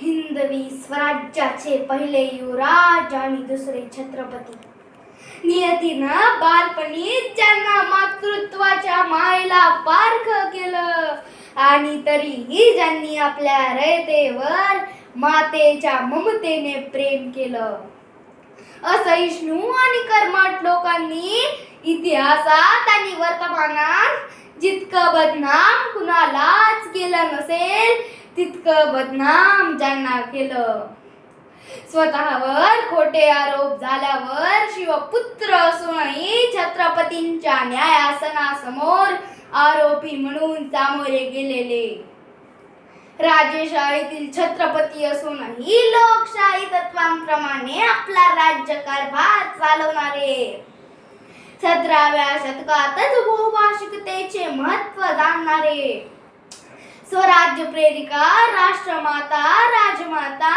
हिंदवी स्वराज्याचे पहिले युवराज आणि दुसरे छत्रपती. नियतीनं बालपणी त्यांना मातृत्वाच्या मायेला पारख केलं आणि तरीही ज्यांनी आपल्या रयतेवर मातेच्या ममतेने प्रेम केलं. असहिष्णू आणि कर्मठ लोकांनी इतिहासात आणि वर्तमानात जितकं बदनाम कुणालाच केलं नसेल तितकं बदनाम ज्यांना केलं. स्वतःवर खोटे आरोप झाल्यावर शिवपुत्र असूनही छत्रपतींच्या न्यायासनासमोर आरोपी म्हणून सामोरे गेलेले, राजेशाहीतील छत्रपती असूनही लोकशाही तत्वांप्रमाणे आपला राज्यकारभार चालवणारे, 17व्या शतकातच बहुभाषिकतेचे महत्त्व जाणणारे, स्वराज्य प्रेरिका राष्ट्रमाता राजमाता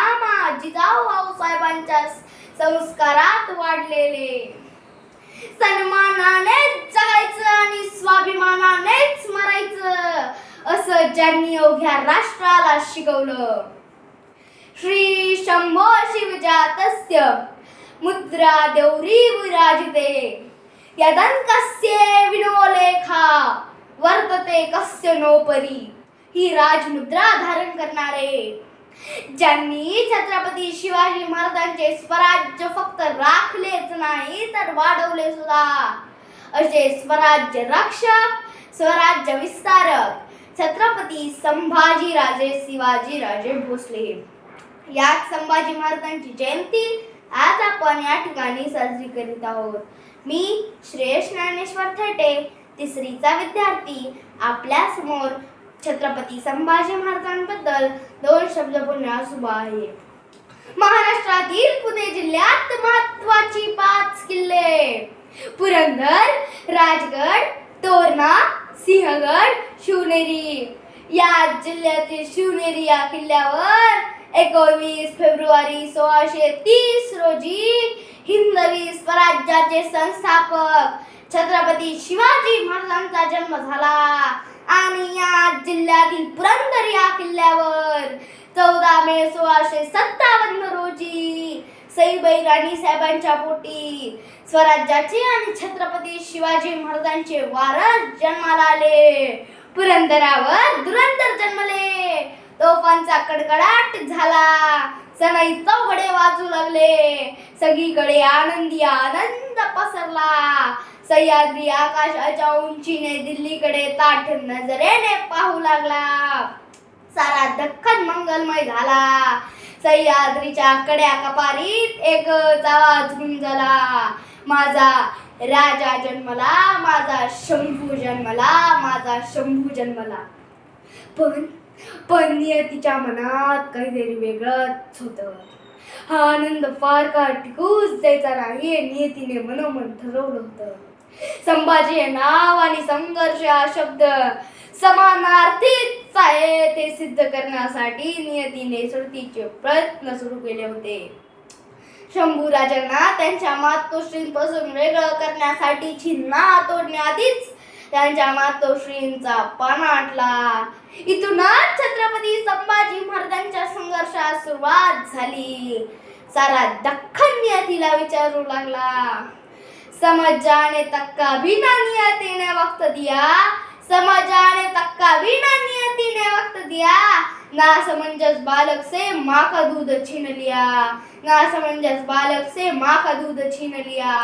जिजाऊ आऊसाहेबांच्या संस्कारात वाढलेले, सन्मानानेच जगायचं आणि स्वाभिमानानेच मरायचं असं ज्यांनी अवघ्या राष्ट्राला शिकवलं. श्री शंभो शिवजातस्य मुद्रा देवरी विराजिते यदंकस्य विनोलेखा वर्तते कस्य नोपरी ही राजमुद्रा धारण करणारे, ज्यांनी छत्रपती शिवाजी महाराजांचे स्वराज्य फक्त राखलेच नाही तर वाढवले सुद्धा, असे स्वराज्य रक्षक स्वराज्य विस्तारक छत्रपती संभाजीराजे शिवाजीराजे भोसले. याच संभाजी महाराजांची जयंती आज आपण या ठिकाणी साजरी करीत आहोत. मी श्रेयश ज्ञानेश्वर थेटे, तिसरीचा विद्यार्थी, आपल्या समोर छत्रपती संभाजी महाराजांबद्दल 2 शब्द बोलण्यास उभा आहे. महाराष्ट्रातील पुणे जिल्ह्यात महत्त्वाची 5 किल्ले पुरंदर, राजगड, तोरणा, सिंहगड, शिवनेरी. या जिल्ह्यातील शिवनेरी या किल्ल्यावर 19 फेब्रुवारी 1630 रोजी हिंदवी स्वराज्याचे संस्थापक छत्रपती शिवाजी महाराजांचा जन्म झाला आणि या जिल्ह्यातील पुरंदर या किल्ल्यावर 14 मे 1657 रोजी सईबाई राणीसाहेबांच्या पोटी स्वराज्याचे आणि छत्रपती शिवाजी महाराजांचे वारस जन्माला आले. पुरंदरावर धुरंधर जन्मले, तोफांचा कडकडाट झाला, सनई चौघडे वाजू लागले, सगळीकडे आनंदी आनंद पसरला. सह्याद्री आकाशाच्या उंचीने दिल्लीकडे ताठ नजरेने पाहू लागला. सारा दख्खन मंगलमय झाला. सह्याद्रीच्या कड्या कपारीत एकच आवाज गुंजला, माझा राजा जन्मला, माझा शंभू जन्मला, माझा शंभू जन्मला. पण नियतीच्या मनात काहीतरी वेगळंच होतं. हा आनंद फार काळ टिकूच द्यायचा नाही हे नियतीने मनोमन ठरवलं होतं. संभाजी हे नाव आणि संघर्ष हा शब्द समानार्थीच आहे ते सिद्ध करण्यासाठी नियतीने सुरुवातीचे प्रयत्न सुरू केले होते. शंभू राजांना त्यांच्या मातोश्रींपासून वेगळं करण्यासाठी छिन्ना तोडण्याआधीच त्यांच्या मातोश्रींचा पाना आटला. इथूनच छत्रपती संभाजी महाराजांच्या संघर्षास सुरुवात झाली. सारा दख्खन नियतीला विचारू लागला, समझाने तक का भी ना नियति ने वक्त दिया, समझाने तक का भी ना नियति ने वक्त दिया, ना समंजस बालक से माँ का दूध छीन लिया, ना समंजस बालक से माँ का दूध छीन लिया.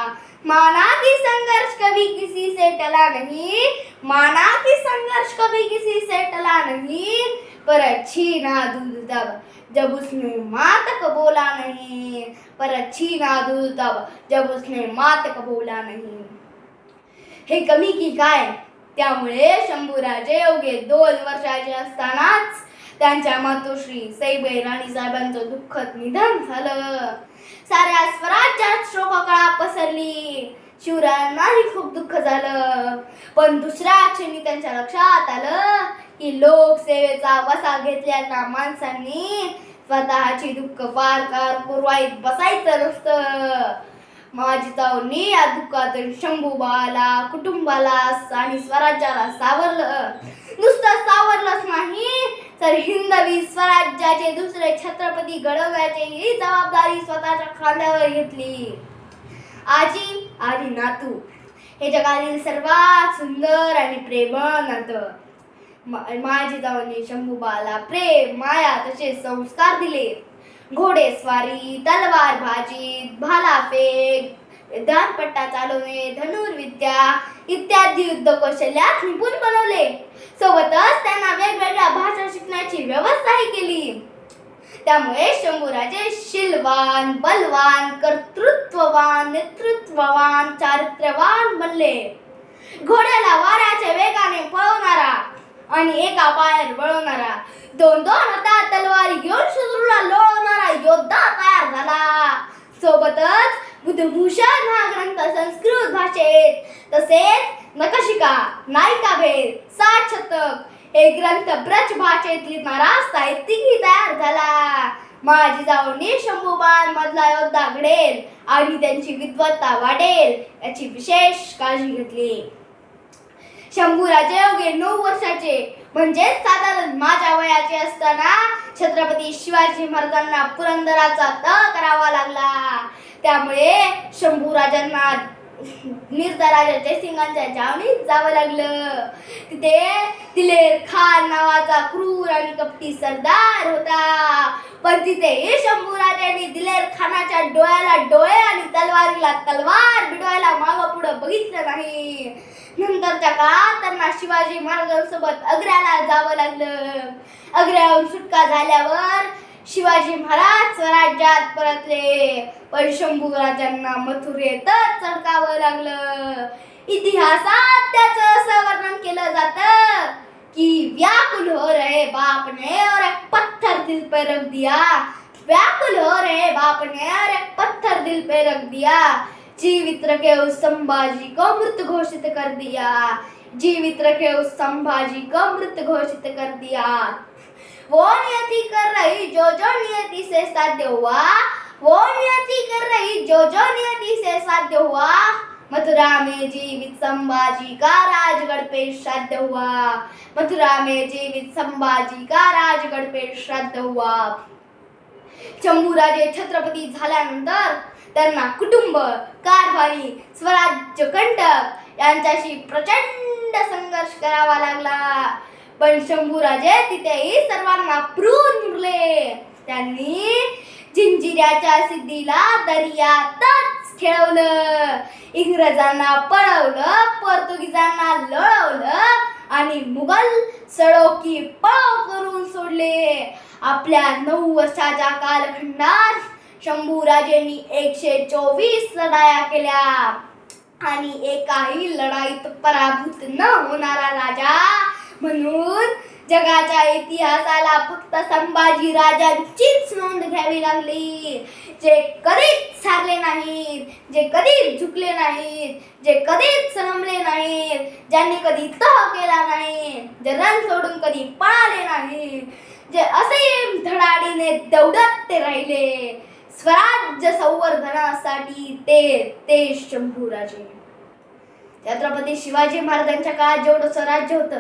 माना कि संघर्ष कभी किसी से टला नहीं, माना कि संघर्ष कभी किसी से टला नहीं, पर छीना दूध तब जब उसने माँ तक बोला नहीं, पर छीना दूध तब जब उसने माँ तक बोला नहीं. हे कमी की काय? त्यामुळे शंभूराजे अवघे 2 वर्षाचे असतानाच त्यांच्या मातोश्री सईबाई राणीसाहेबांचं दुःखद निधन झालं. साऱ्या स्वराज्यात शोककळा पसरली. शिवरायांनाही खूप दुःख झालं. पण दुसऱ्या क्षणी त्यांच्या लक्षात आलं की लोकसेवेचा वसा घेतलेल्या माणसांनी स्वतःची दुःख फार काळ पुरवाईत बसायचं नसतं. जिजाऊंनी या दुःखातून शंभूबाला, कुटुंबाला आणि स्वराज्याला सावरलं. नुसतं सावरलंच नाही तर हिंदवी स्वराज्याचे दुसरे छत्रपती घडवण्याची ही जबाबदारी स्वतःच्या खांद्यावर घेतली. आजी नातू हे जगातील सर्वात सुंदर आणि प्रेमळ नातं. माझी जाऊनी शंभूबाला प्रेम माया तसे संस्कार दिले. घोडेस्वारी, तलवारबाजी, भालाफेक, दांडपट्टा चालवणे, धनुर्विद्या इत्यादी युद्ध कौशल्यात निपुण बनवले. सोबतच त्यांना वेगवेगळ्या भाषा शिकण्याची व्यवस्थाही केली. त्यामुळे शंभूराजे शीलवान, बलवान, कर्तृत्ववान, नेतृत्ववान, चारित्र्यवान बनले. घोड्याला वाऱ्याच्या वेगाने पळवणारा आणि एका पायावर वळवणारा, दोन हातात तलवारी घेऊन शत्रूला लोळवणारा योद्धा तयार झाला. सोबतच बुद्धभूषण हा ग्रंथ संस्कृत भाषेत, तसेच नखशिका, नायिकाभेद, 60 शतक हे ग्रंथ ब्रज भाषेत लिहिणारा साहित्यिकही तयार झाला. माझी जाऊनी शंभूबान मधला योद्धा घडेल आणि त्यांची विद्वत्ता वाढेल याची विशेष काळजी घेतली. शंभूराजे अवघे 9 वर्षाचे म्हणजे साधारण माझ्या वयाचे असताना छत्रपती शिवाजी महाराजांना पुरंदराचा तह करावा लागला. त्यामुळे शंभूराजांना मिर्झाराजा जयसिंगांच्या छावणीत जावं लागलं. तिथे दिलेर खान नावाचा क्रूर आणि कपटी सरदार होता. पण तिथे शंभूराजांनी दिलेर खानाच्या डोळ्याला डोळे आणि तलवारीला तलवार भिडवायला मागं पुढं बघितलं नाही. नंतरच्या काळात त्यांना शिवाजी महाराजांसोबत आग्र्याला जावं लागलं. आग्र्याहून सुटका झाल्यावर शिवाजी महाराज स्वराज्यात परतले. पण शंभूराजांना मथुरेतच चढकावं लागलं. इतिहासात त्याचं असं वर्णन केलं जातं की व्याकुल हो रहे बाप ने और एक पत्थर दिल पे रख दिया. व्याकुल हो रहे बाप ने और एक पत्थर दिल पे रख दिया. जीवित रखे उस संभाजी को मृत घोषित कर दिया. जीवित रखे उस संभाजी को मृत घोषित कर दिया. वो नियति कर रही जो जो नियति से साध्य हुआ. वो नियति कर रही जो जो नियति से साध्य हुआ. मथुरा में जीवित संभाजी का राजगढ़ पे श्राद्ध हुआ. मथुरा में जीवित संभाजी का राजगढ़ पे श्राद्ध हुआ. शंभूराजे छत्रपती झाल्यानंतर त्यांना कुटुंब, कारभारी, स्वराज्य कंटक यांच्याशी प्रचंड संघर्ष करावा लागला. पण शंभूराजे तिथेही सर्वांना प्रून उरले. त्यांनी जिंजिऱ्याच्या सिद्धीला दर्यातच खेळवलं. इंग्रजांना पळवलं, पोर्तुगीजांना लढवलं आणि मुघल सडोकी पळव करून सोडले. आपल्या 9 वर्षाच्या कालखंडात शंभूराजेंनी 124 लढाया केल्या आणि एकाही लढाईत पराभूत न होणारा राजा म्हणून जगाच्या इतिहासाला फक्त संभाजी राजांचीच नोंद घ्यावी लागली. जे कधीच हारले नाहीत, जे कधीच झुकले नाहीत, जे कधीच संभले नाहीत, ज्यांनी कधी तह केला नाही, जे रण सोडून कधी पळाले नाहीत, जे असे धडाडीने दौडत ते राहिले स्वराज्य संवर्धनासाठी, ते शंभूराजे. छत्रपती शिवाजी महाराजांच्या काळात जेवढं स्वराज्य होतं,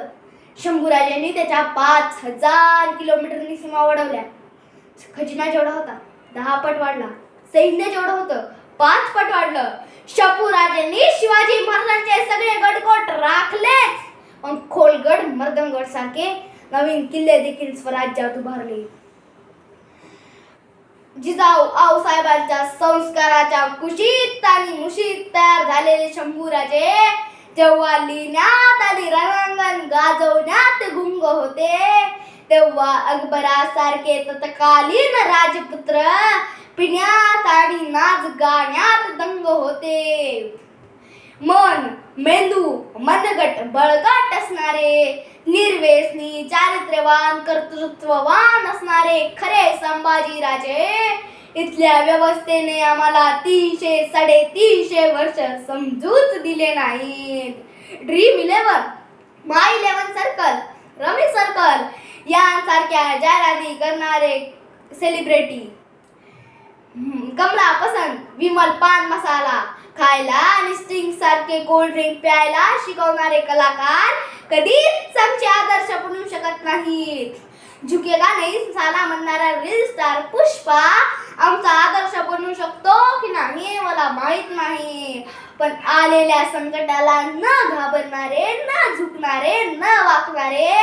शंभूराजांनी त्याच्या 5000 किलोमीटरनी सीमा वाढवल्या. खजिना जेवढा होता 10 पट वाढला. सैन्य जेवढं होतं 5 पट वाढलं. शंभूराजांनी शिवाजी महाराजांचे सगळे गडकोट राखलेच, पण खोलगड, मर्दमगड सारखे नवीन किल्ले देखील स्वराज्यात उभारले. जिजाऊ आऊसाहेबांच्या संस्काराच्या कुशीत आणि मुशीत तयार झालेले शंभूराजे जेव्हा लिहिण्यात आणि रणांगण गाजवण्यात गुंग होते, तेव्हा अकबरासारखे तत्कालीन राजपुत्र पिण्यात आणि नाच गाण्यात दंग होते. मन, मेंदू, मनगट, बळकट असणारे, निर्व्यसनी, चारित्र्यवान, कर्तृत्ववान असणारे खरे संभाजीराजे इथल्या व्यवस्थेने आम्हाला 300-350 वर्ष समजूत दिले नाहीत. ड्रीम 11, माय 11 सर्कल, रमी सर्कल यांसारख्या जाहिराती करणारे सेलिब्रिटी, कमला पसंत, विमल पान मसाला खायला आणि स्टिंग सारखे कोल्ड ड्रिंक प्यायला शिकवणारे कलाकार कधीच आमचे आदर्श बनू शकत नाहीत. झुकेगा नाही साला म्हणणारा रील स्टार पुष्पा आमचा आदर्श बनू शकतो की नाही मला माहित नाही, पण आलेल्या संकटाला न घाबरणारे, न झुकणारे, न वाकणारे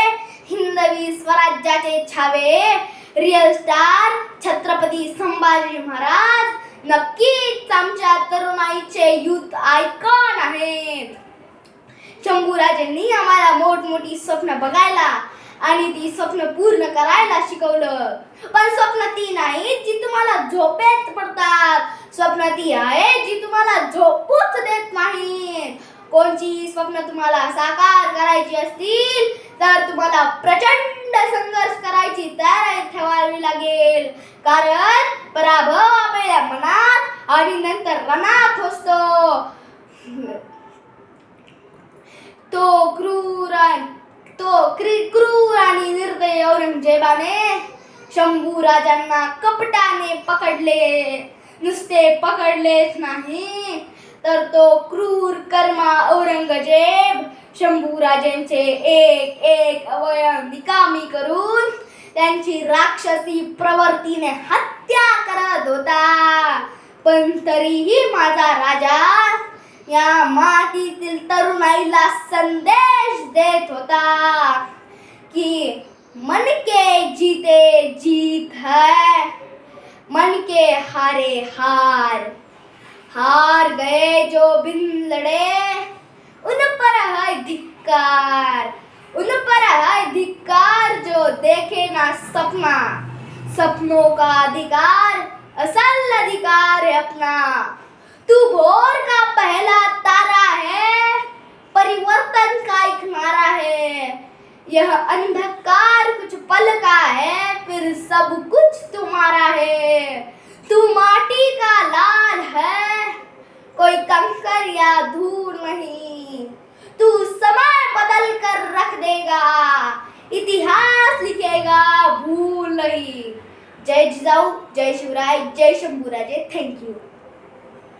हिंदवी स्वराज्याचे छावे रिअल स्टार छत्रपती संभाजी महाराज नक्कीच आमच्या तरुणाईचे युथ आयकॉन आहेत. शंभूराजांनी आम्हाला मोठमोठी स्वप्न बघायला आणि ती स्वप्न पूर्ण करायला शिकवलं. पण स्वप्न ती नाही जी तुम्हाला झोपेत पडतात, स्वप्न ती आहे जी तुम्हाला झोपूच देत नाहीत. कोणची स्वप्न तुम्हाला साकार करायची असतील तर तुम्हाला प्रचंड संघर्ष करायची तयारी ठेवावी लागेल, कारण पराभव आपल्या मनात आणि नंतर रणात असतो. तो क्रूर आणि निर्दयी औरंगजेबाने शंभूराजांना कपटाने पकडले. नुसते पकडलेच नाही तर तो क्रूर कर्मा औरंगजेब शंभूराजांचे एक एक अवयव निकामी करून त्यांची राक्षसी प्रवृत्तीने हत्या करत होता. पण तरीही माझा राजा या मातीतील तरुणाईला संदेश देत होता की मन के जीते जीत है, मन के हारे हार. हार गए जो बिन लड़े उन पर है धिक्कार, उन पर है धिक्कार जो देखे ना सपना. सपनों का अधिकार असल अधिकार है अपना. तू भोर का पहला तारा है, परिवर्तन का एक नारा है. यह अंधकार कुछ पल का है, फिर सब कुछ तुम्हारा है. तू माटी का लाल है, कोई कंकर या धूल नहीं. तू समय बदल कर रख देगा, इतिहास लिखेगा भूल नहीं. जय जिजाऊ, जय शिवराय, जय शंभूराजे. थँक्यू.